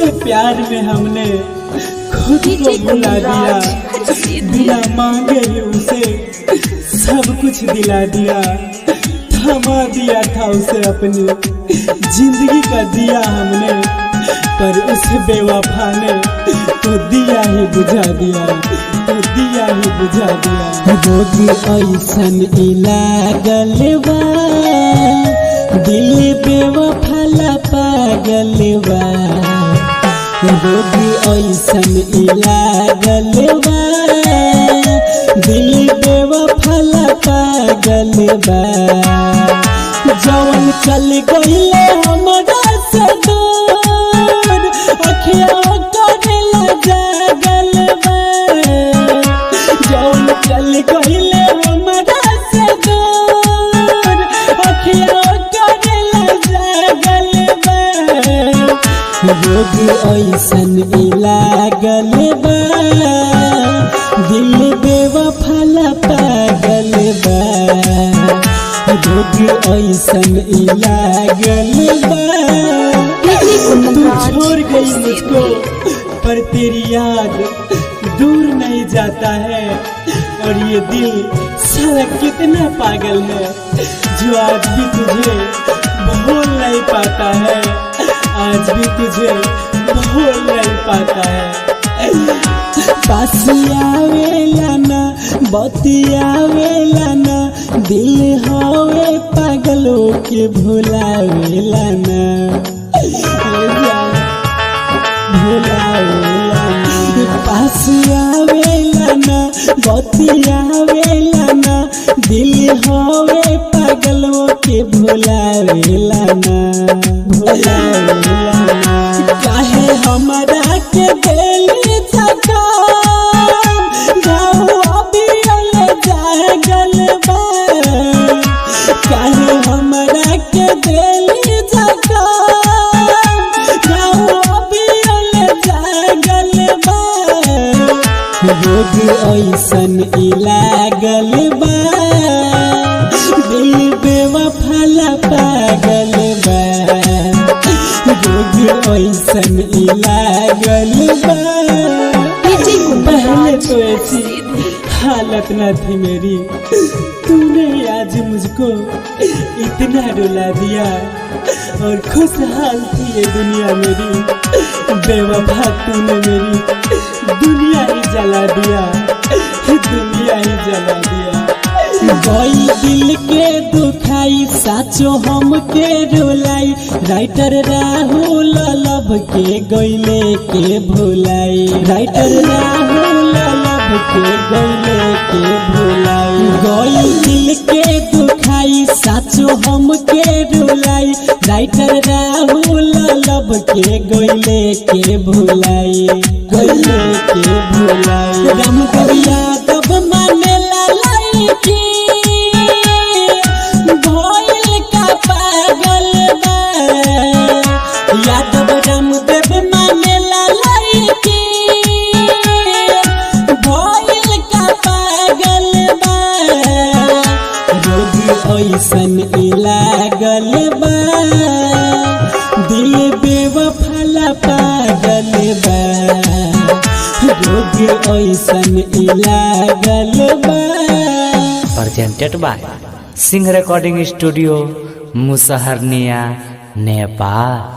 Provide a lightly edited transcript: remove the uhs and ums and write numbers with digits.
उसके प्यार में हमने खुद को भुला दिया, बिना मांगे ही उसे सब कुछ दिला दिया। थमा दिया था उसे अपनी जिंदगी का दिया हमने, पर उस बेवफा ने तो दिया ही बुझा दिया, तो दिया ही बुझा दिया। रोगी ऐसन लागल बा, दिल बेवफा ला पागल बा। रोगी ऐसन लागल बा, दिल बेवफा ला पागल बा। जवन चल गइले हमरा से दूर, अखिया करेला जागल बा। जवन चल गइले हमरा से दूर, अखिया करेला जागल बा। रोग ऐसन लागल बा, दिल बेवफा ला पागल बा। रोग ऐसन लागल बा। तू छोड़ गई मुझको, पर तेरी याद दूर नहीं जाता है। और ये दिल साला कितना पागल है, जो आज भी तुझे भूल नहीं पाता है, आज भी तुझे भूल नहीं पाता है। पासियावेला ना बतियावेला ना, दिल होवे पागलों के भुलावेला ना, भुलावेला ना। पासियावेला ना बतियावेला ना, दिल होवे पागलों के भुलावेला ना, भुलावेला ना। काहे हमरा के दिल थका घाव अभी जागल बा। काहे हमरा के दिल थका घाव अभी जागल बा। रोग ऐसन लागल बा, दिल बेवफा ला पागल बा। रोग ऐसन लागल बा। पहले तो ऐसी हालत न थी मेरी, तूने आज मुझको इतना रुला दिया। और खुशहाल थी ये दुनिया मेरी, बेवफा तूने मेरी दुनिया ही जला दिया, दुनिया ही जला दिया। गई दिल के दुखाई, साचो हम के रुलाई। राइटर राहुल लब के गईले के भुलाई, राइटर राहुल लब के गईले के भुलाई। गई दिल के दुखाई, साचो हम के रुलाई। राइटर राहुल लब के गईले के भुलाई, गईले के भुलाई। राम कविया तब माने लाइकी, भइल का पागल बा। यादव रामदेव माने लाइकी, भइल का पागल बा। रोग ऐसन लागल बा, दिल बेवफा ला पागल बा। रोग ऐसन लागल बा। Presented by Singh recording studio, Musaharniya, Nepal.